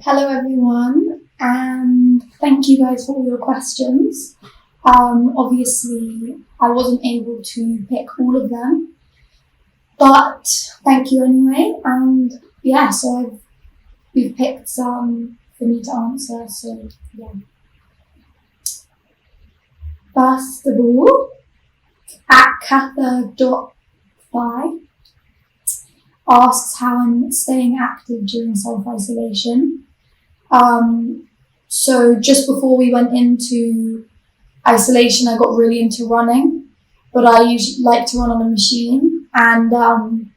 Hello everyone, and thank you guys for all your questions. Obviously, I wasn't able to pick all of them, but thank you anyway. And yeah, so we've picked some for me to answer. So yeah. First of all, at Katha.fi asks how I'm staying active during self-isolation. So just before we went into isolation, I got really into running, but I usually like to run on a machine, and then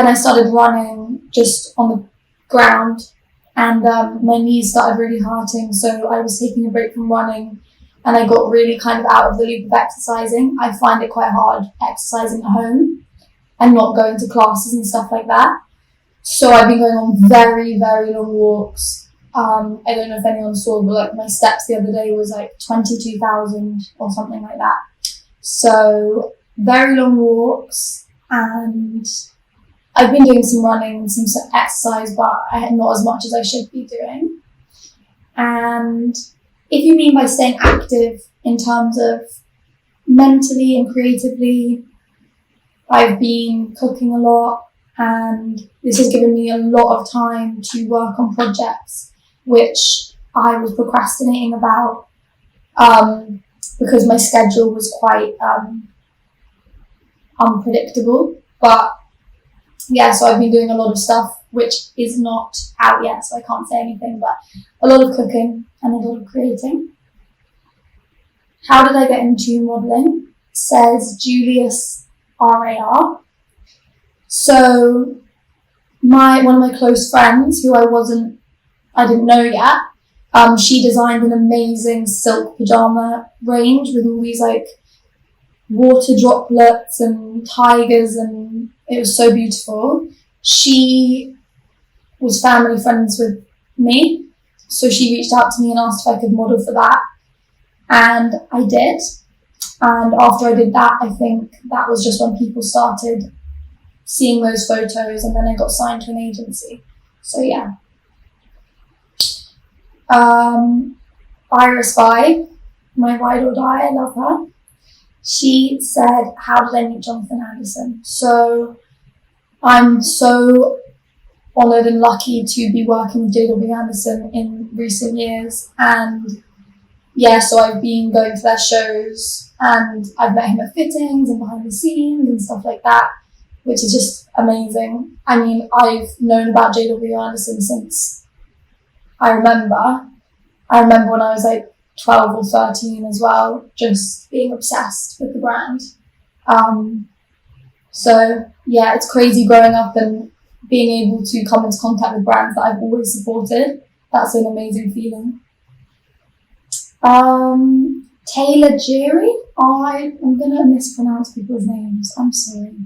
I started running just on the ground, and my knees started really hurting, so I was taking a break from running, and I got really kind of out of the loop of exercising. I find it quite hard exercising at home and not going to classes and stuff like that. So I've been going on very, very long walks. I don't know if anyone saw, but like my steps the other day was like 22,000 or something like that. So very long walks, and I've been doing some running, some exercise, but not as much as I should be doing. And if you mean by staying active in terms of mentally and creatively, I've been cooking a lot, and this has given me a lot of time to work on projects which I was procrastinating about because my schedule was quite unpredictable. But yeah, so I've been doing a lot of stuff which is not out yet, so I can't say anything, but a lot of cooking and a lot of creating. How did I get into modelling? Says Julius RAR. So one of my close friends, who I didn't know yet, she designed an amazing silk pajama range with all these like water droplets and tigers, and it was so beautiful. She was family friends with me, so she reached out to me and asked if I could model for that, and I did. And after I did that, I think that was just when people started seeing those photos, and then I got signed to an agency. So yeah. Iris Vibe, my ride or die, I love her. She said, how did I meet Jonathan Anderson? So I'm so honoured and lucky to be working with JW Anderson in recent years, and yeah, so I've been going to their shows, and I've met him at fittings and behind the scenes and stuff like that, which is just amazing. I mean, I've known about JW Anderson since I remember when I was like 12 or 13 as well, just being obsessed with the brand. So yeah, it's crazy growing up and being able to come into contact with brands that I've always supported. That's an amazing feeling. Taylor Jerry, I'm gonna mispronounce people's names, I'm sorry.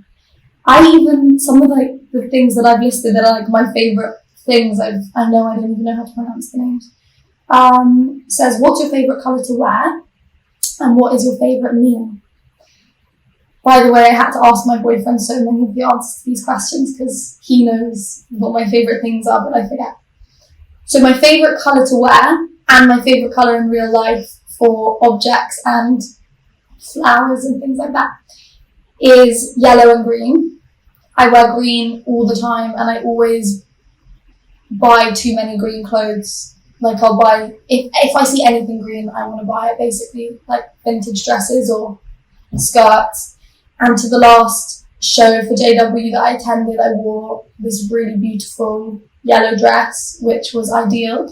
Some of like the things that I've listed that are like my favourite things, I know I don't even know how to pronounce the names. Says, what's your favourite colour to wear, and what is your favourite meal? By the way, I had to ask my boyfriend so many of the answers to these questions because he knows what my favourite things are, but I forget. So my favourite colour to wear, and my favourite colour in real life for objects and flowers and things like that, is yellow and green. I wear green all the time, and I always buy too many green clothes. Like I'll buy, if I see anything green, I want to buy it, basically, like vintage dresses or skirts. And to the last show for JW that I attended, I wore this really beautiful yellow dress, which was ideal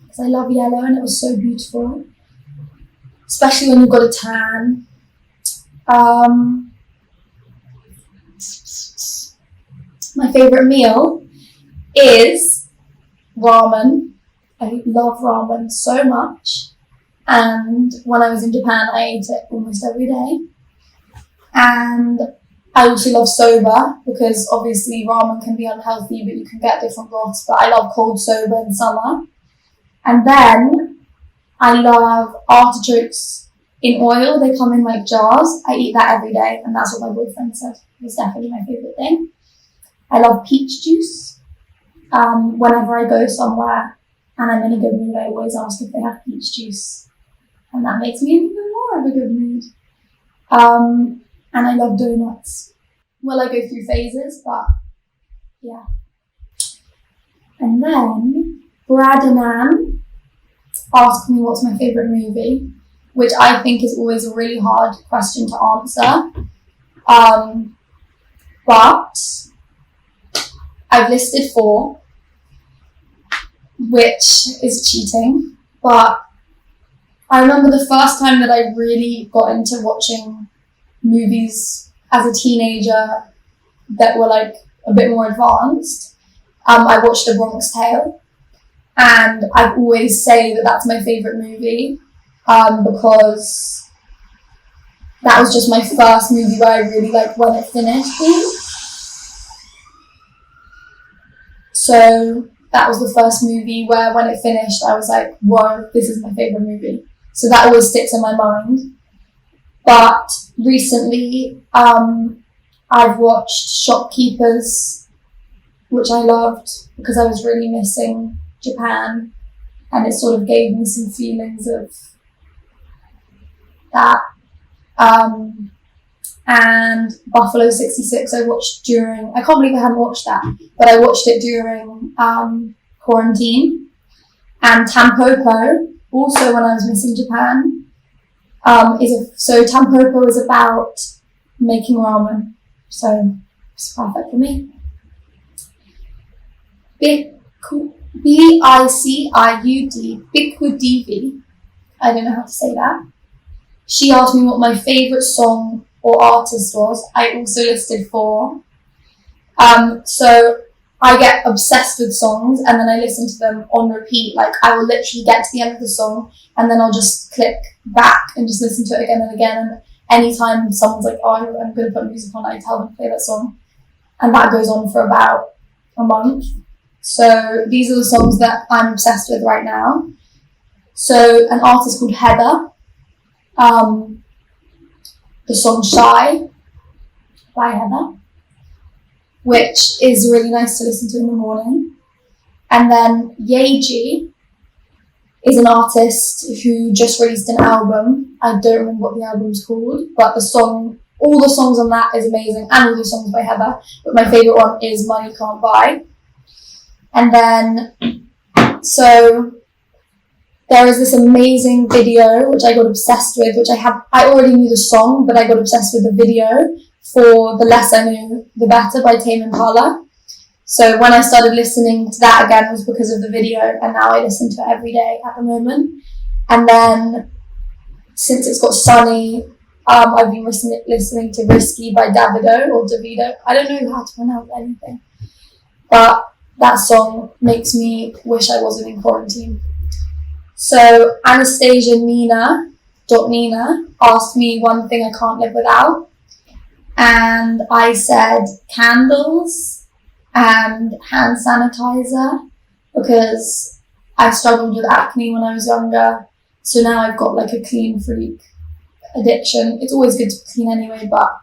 because I love yellow, and it was so beautiful, especially when you've got a tan. My favourite meal is ramen. I love ramen so much, and when I was in Japan I ate it almost every day. And I also love soba, because obviously ramen can be unhealthy, but you can get different broths, but I love cold soba in summer. And then I love artichokes in oil. They come in like jars. I eat that every day, and that's what my boyfriend said was definitely my favourite thing. I love peach juice. whenever I go somewhere and I'm in a good mood, I always ask if they have peach juice. And that makes me in even more of a good mood. And I love donuts. Well, I go through phases, but yeah. And then Brad and Anne asked me what's my favourite movie, which I think is always a really hard question to answer. But I've listed 4, which is cheating. But I remember the first time that I really got into watching movies as a teenager that were like a bit more advanced. I watched A Bronx Tale, and I always say that that's my favourite movie because that was just my first movie where I really liked when it finished. So that was the first movie where when it finished I was like, whoa, this is my favourite movie. So that always sticks in my mind. But recently I've watched Shopkeepers, which I loved because I was really missing Japan, and it sort of gave me some feelings of that. And Buffalo 66 I watched during, I can't believe I haven't watched that, but I watched it during quarantine. And Tampopo, also when I was missing Japan, so Tampopo is about making ramen, so it's perfect for me. Biciud, Bikudivi, I don't know how to say that. She asked me what my favourite song or artist was. I also listed 4. So I get obsessed with songs and then I listen to them on repeat. Like I will literally get to the end of the song and then I'll just click back and just listen to it again and again. And anytime someone's like, oh, I'm going to put music on, I tell them to play that song. And that goes on for about a month. So these are the songs that I'm obsessed with right now. So an artist called Heather. The song Shy by Heather, which is really nice to listen to in the morning. And then Yeji is an artist who just released an album. I don't remember what the album's called, but all the songs on that is amazing, and all the songs by Heather. But my favourite one is Money Can't Buy. And then, so there is this amazing video which I got obsessed with, I already knew the song, but I got obsessed with the video for The Less I Knew, The Better by Tame Impala. So when I started listening to that again, it was because of the video, and now I listen to it every day at the moment. And then, since it's got Sunny, I've been listening to Risky by Davido. I don't know how to pronounce anything. But that song makes me wish I wasn't in quarantine. So Anastasia Nina asked me one thing I can't live without. And I said candles and hand sanitizer because I struggled with acne when I was younger. So now I've got like a clean freak addiction. It's always good to clean anyway, but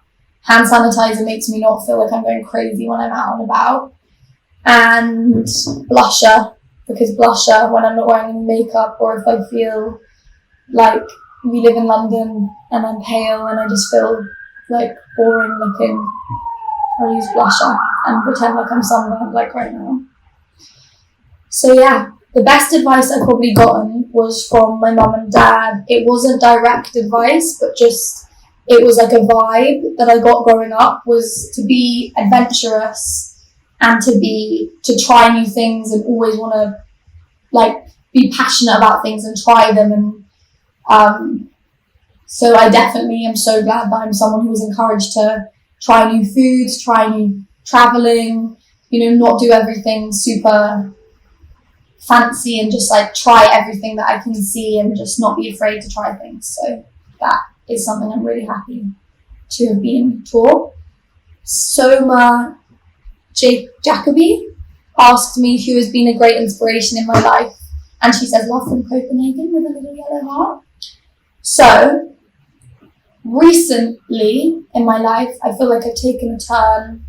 hand sanitizer makes me not feel like I'm going crazy when I'm out and about. And blusher, because blusher, when I'm not wearing any makeup or if I feel like we live in London and I'm pale and I just feel like boring looking, I'll use blusher and pretend like I'm sunburned like right now. So yeah, the best advice I've probably gotten was from my mum and dad. It wasn't direct advice, but just, it was like a vibe that I got growing up, was to be adventurous and to try new things and always want to like be passionate about things and try them. And so I definitely am so glad that I'm someone who was encouraged to try new foods, try new traveling, not do everything super fancy and just like try everything that I can see and just not be afraid to try things. So that is something I'm really happy to have been taught. Soma Jacobi asked me who has been a great inspiration in my life, and she says Love from Copenhagen with a little yellow heart. So recently in my life I feel like I've taken a turn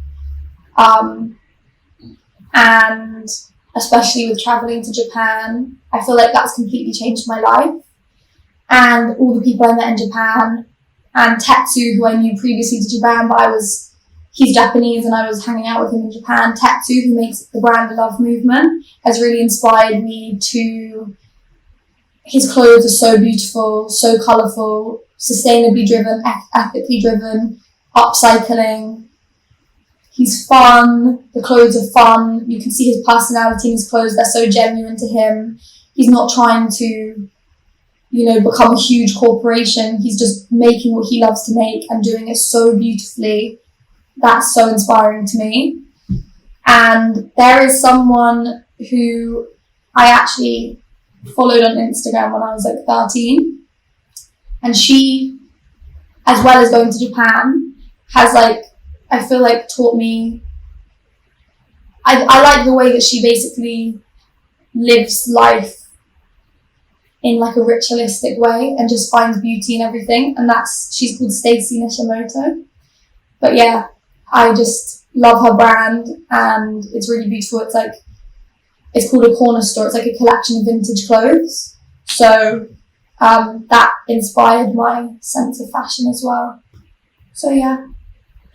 and especially with traveling to Japan. I feel like that's completely changed my life. And all the people I met in Japan, and Tetsu, who I knew previously to Japan, but he's Japanese and I was hanging out with him in Japan. Tetsu, who makes the brand Love Movement, has really inspired me to... His clothes are so beautiful, so colourful, sustainably driven, ethically driven, upcycling. He's fun, the clothes are fun, you can see his personality in his clothes, they're so genuine to him. He's not trying to, become a huge corporation. He's just making what he loves to make and doing it so beautifully. That's so inspiring to me. And there is someone who I actually followed on Instagram when I was 13. And she, as well as going to Japan, has I feel taught me, I like the way that she basically lives life in a ritualistic way and just finds beauty in everything. And she's called Stacey Nishimoto. But yeah, I just love her brand and it's really beautiful. It's called a corner store. It's a collection of vintage clothes. So that inspired my sense of fashion as well. So yeah,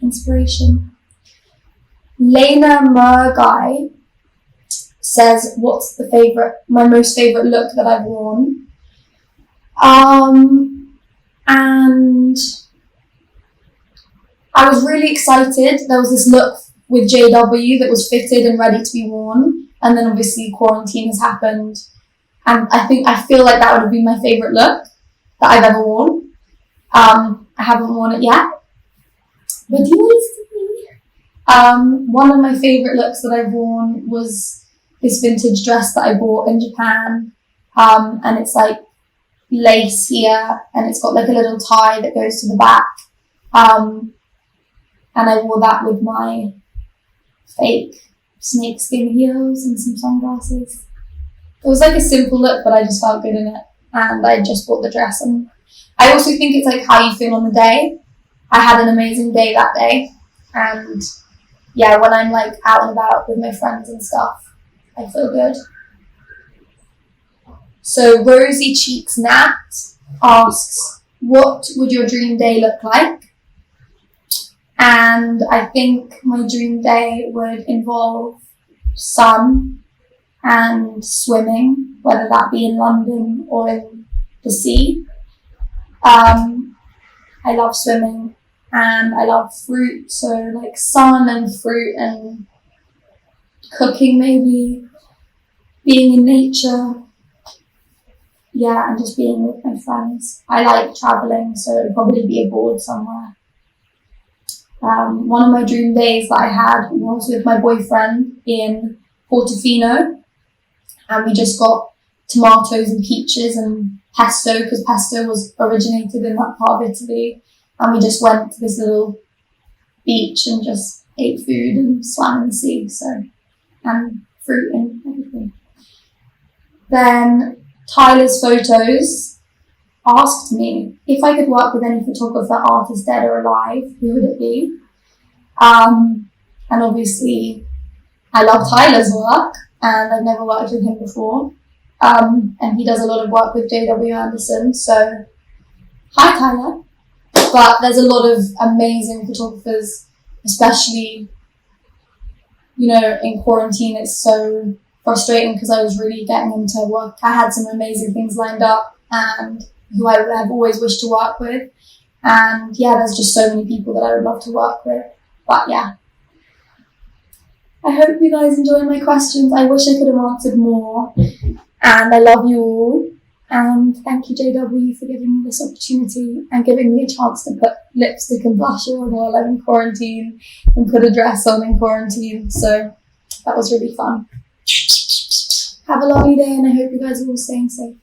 inspiration. Lena Murguy says, what's my most favourite look that I've worn? And I was really excited. There was this look with JW that was fitted and ready to be worn. And then obviously quarantine has happened. And I feel like that would have been my favourite look that I've ever worn. I haven't worn it yet. But you will see. One of my favourite looks that I've worn was this vintage dress that I bought in Japan. And it's lace here and it's got a little tie that goes to the back. And I wore that with my fake snakeskin heels and some sunglasses. It was a simple look, but I just felt good in it. And I just bought the dress. And I also think it's how you feel on the day. I had an amazing day that day. And yeah, when I'm out and about with my friends and stuff, I feel good. So Rosy Cheeks Nat asks, what would your dream day look like? And I think my dream day would involve sun and swimming, whether that be in London or in the sea. I love swimming and I love fruit, so sun and fruit and cooking maybe, being in nature. Yeah, and just being with my friends. I like travelling, so it'd probably be abroad somewhere. One of my dream days that I had was with my boyfriend in Portofino, and we just got tomatoes and peaches and pesto, because pesto was originated in that part of Italy, and we just went to this little beach and just ate food and swam in the sea, and fruit and everything. Then Tyler's Photos asked me if I could work with any photographer, artist, dead or alive, who would it be? And obviously I love Tyler's work and I've never worked with him before. And he does a lot of work with JW&A, so hi Tyler. But there's a lot of amazing photographers, especially, in quarantine. It's so frustrating because I was really getting into work. I had some amazing things lined up and who I would have always wished to work with. And yeah, there's just so many people that I would love to work with. But yeah, I hope you guys enjoy my questions. I wish I could have answered more. And I love you all. And thank you, JW, for giving me this opportunity and giving me a chance to put lipstick and blusher on while I'm in quarantine and put a dress on in quarantine. So that was really fun. Have a lovely day and I hope you guys are all staying safe.